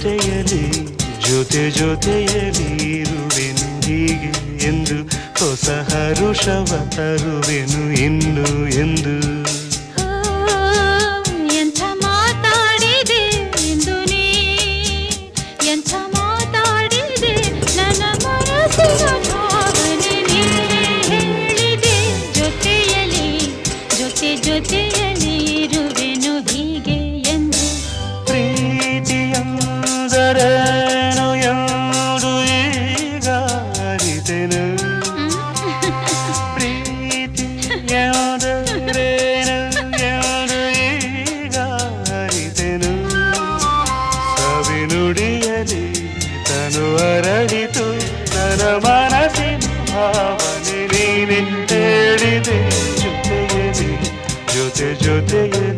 ಜೊತೆಯಲಿ ಜೊತೆ ಜೊತೆಯಲಿ ಇರುವೆನು ಹೀಗೆ ಎಂದು ಹೊಸ ಹರುಷವ ತರುವೆನು ಇನ್ನು ಎಂದು ಎಂಥ ಮಾತಾಡಿದೆ ಎಂದು ನೀ ಎಂಥ ಮಾತಾಡಿದೆ ನನ್ನ ಮನಸ್ಸಿನ ಭಾವನೆ ನೀ ಹೇಳಿದೆ ಜೊತೆಯಲಿ ಜೊತೆ ಜೊತೆಯಲಿ ಇರುವೆನು ಹೀಗೆ ಎಂದು ಪ್ರೀತಿಯಂದರೇನು ಎಂದು ಈಗ ಅರಿತೆನು ಪ್ರೀತಿಯಂದರೇನು ಎಂದು ಈಗ ಅರಿತೆನು ಸವಿನುಡಿಯಲಿ ತನು ಅರಳಿತು ನನ್ನ ಮನಸ್ಸಿನ ಭಾವನೆ ನೀನೆ ಹೇಳಿದೆ ಜೊತೆಯಲಿ ಜೊತೆ ಜೊತೆಯಲಿ